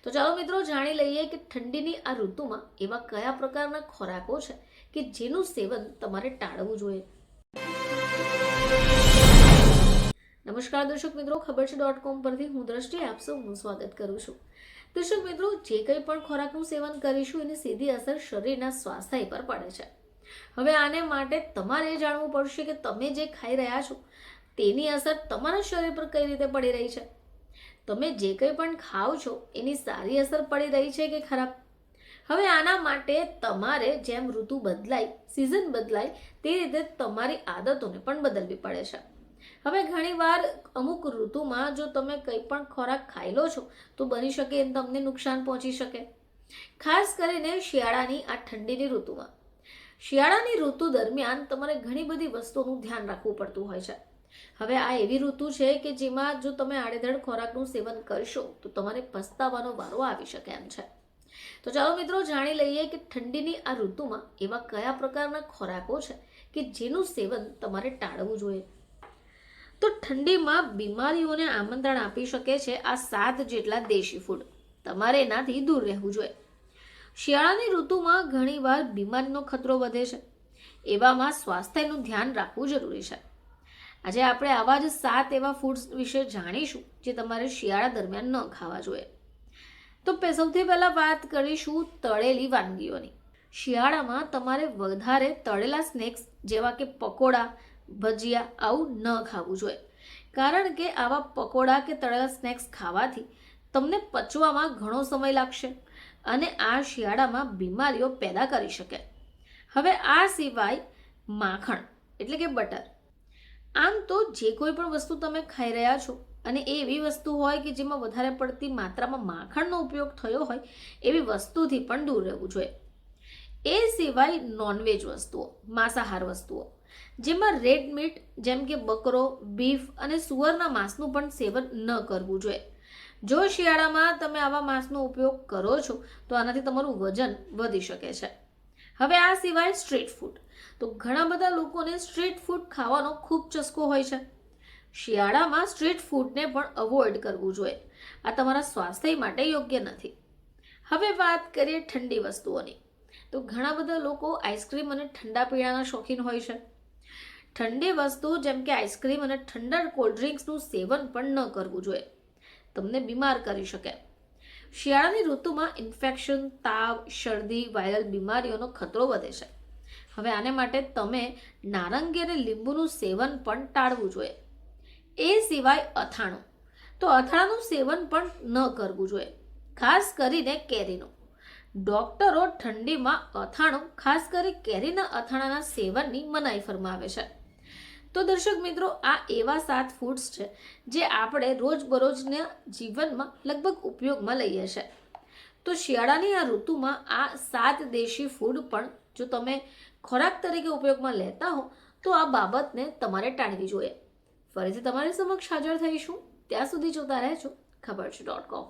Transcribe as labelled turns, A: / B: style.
A: તો ચાલો મિત્રો જાણી લઈએ કે ઠંડીની આ ઋતુમાં એવા કયા પ્રકારના ખોરાકો છે કે જેનું સેવન તમારે ટાળવું જોઈએ. નમસ્કાર દર્શક મિત્રો, ખબર છે .com પરથી હું દ્રષ્ટિ આપ સૌનું સ્વાગત કરું છું. દર્શક મિત્રો, જે કંઈ પણ ખોરાકનું સેવન કરીશું એની સીધી અસર શરીરના સ્વાસ્થ્ય પર પડે છે. હવે આને માટે તમારે જાણવું પડશે કે તમે જે ખાઈ રહ્યા છો તેની અસર તમારા શરીર પર કઈ રીતે પડી રહી છે. તમે જે કંઈ પણ ખાઓ છો એની સારી અસર પડી રહી છે કે ખરાબ. હવે આના માટે તમારે જેમ ઋતુ બદલાય, સિઝન બદલાય તે રીતે તમારી આદતોને પણ બદલવી પડે છે. હવે ઘણીવાર અમુક ઋતુમાં જો તમે કંઈ પણ ખોરાક ખાઈ લો છો તો બની શકે એમ તમને નુકસાન પહોંચી શકે. ખાસ કરીને શિયાળાની આ ઠંડીની ઋતુમાં. શિયાળાની ઋતુ દરમિયાન તમારે ઘણી બધી વસ્તુઓનું ધ્યાન રાખવું પડતું હોય છે. હવે આ એવી ઋતુ છે કે જેમાં જો તમે આડેધડ ખોરાકનું સેવન કરશો તો તમારે પસ્તાવાનો વારો આવી શકે એમ છે. તો ચાલો મિત્રો જાણી લઈએ કે ઠંડીની આ ઋતુમાં એવા કયા પ્રકારના ખોરાકો છે કે જેનું સેવન તમારે ટાળવું જોઈએ. તો ઠંડીમાં બીમારીઓને આમંત્રણ આપી શકે છે આ 7 જેટલા દેશી ફૂડ. તમારે એનાથી દૂર રહેવું જોઈએ. શિયાળાની ઋતુમાં ઘણીવાર બીમારીનો ખતરો વધે છે. એવામાં સ્વાસ્થ્યનું ધ્યાન રાખવું જરૂરી છે. આજે આપણે આવા જ 7 એવા ફૂડ્સ વિશે જાણીશું જે તમારે શિયાળા દરમિયાન ન ખાવા જોઈએ. તો સૌથી પહેલાં વાત કરીશું તળેલી વાનગીઓની. શિયાળામાં તમારે વધારે તળેલા સ્નેક્સ જેવા કે પકોડા, ભજીયા આવું ન ખાવું જોઈએ. કારણ કે આવા પકોડા કે તળેલા સ્નેક્સ ખાવાથી તમને પચવામાં ઘણો સમય લાગશે અને આ શિયાળામાં બીમારીઓ પેદા કરી શકે. હવે આ સિવાય માખણ એટલે કે બટર. આમ તો જે કોઈ પણ વસ્તુ તમે ખાઈ રહ્યા છો અને એ એવી વસ્તુ હોય કે જેમાં વધારે પડતી માત્રામાં માખણનો ઉપયોગ થયો હોય એવી વસ્તુથી પણ દૂર રહેવું જોઈએ. એ સિવાય નોનવેજ વસ્તુઓ, માંસાહાર વસ્તુઓ જેમાં રેડ મીટ જેમ કે બકરો, બીફ અને સુવરના માંસનું પણ સેવન ન કરવું જોઈએ. જો શિયાળામાં તમે આવા માંસનો ઉપયોગ કરો છો તો આનાથી તમારું વજન વધી શકે છે. હવે આ સિવાય સ્ટ્રીટ ફૂડ. તો ઘણા બધા લોકોને સ્ટ્રીટ ફૂડ ખાવાનો ખૂબ ચસ્કો હોય છે. શિયાળામાં સ્ટ્રીટ ફૂડને પણ અવોઇડ કરવું જોઈએ. આ તમારા સ્વાસ્થ્ય માટે યોગ્ય નથી. હવે વાત કરીએ ઠંડી વસ્તુઓની. તો ઘણા બધા લોકો આઈસ્ક્રીમ અને ઠંડા પીણાના શોખીન હોય છે. ઠંડી વસ્તુ જેમ કે આઈસ્ક્રીમ અને ઠંડા કોલ્ડ ડ્રિંક્સનું સેવન પણ ન કરવું જોઈએ. તમને બીમાર કરી શકે. શિયાળાની ઋતુમાં ઇન્ફેક્શન, તાવ, શરદી, વાયરલ બીમારીઓનો ખતરો વધે છે. હવે આને માટે તમે નારંગી અને લીંબુનું સેવન પણ ટાળવું જોઈએ. એ સિવાય અથાણું. તો અથાણાનું સેવન પણ ન કરવું જોઈએ, ખાસ કરીને કેરીનું. ડોક્ટરો ઠંડીમાં અથાણું, ખાસ કરી કેરીના અથાણાના સેવનની મનાઈ ફરમાવે છે. તો દર્શક મિત્રો, આ એવા 7 ફૂડ્સ છે જે આપણે રોજબરોજના જીવનમાં લગભગ ઉપયોગમાં લઈએ છીએ. તો શિયાળાની આ ઋતુમાં આ 7 દેશી ફૂડ પણ જો તમે ખોરાક તરીકે ઉપયોગમાં લેતા હો તો આ બાબતને તમારે ટાળવી જોઈએ. ફરીથી તમારી સમક્ષ હાજર થઈશું. ત્યાં સુધી જોતા રહેજો ખબર છે .com.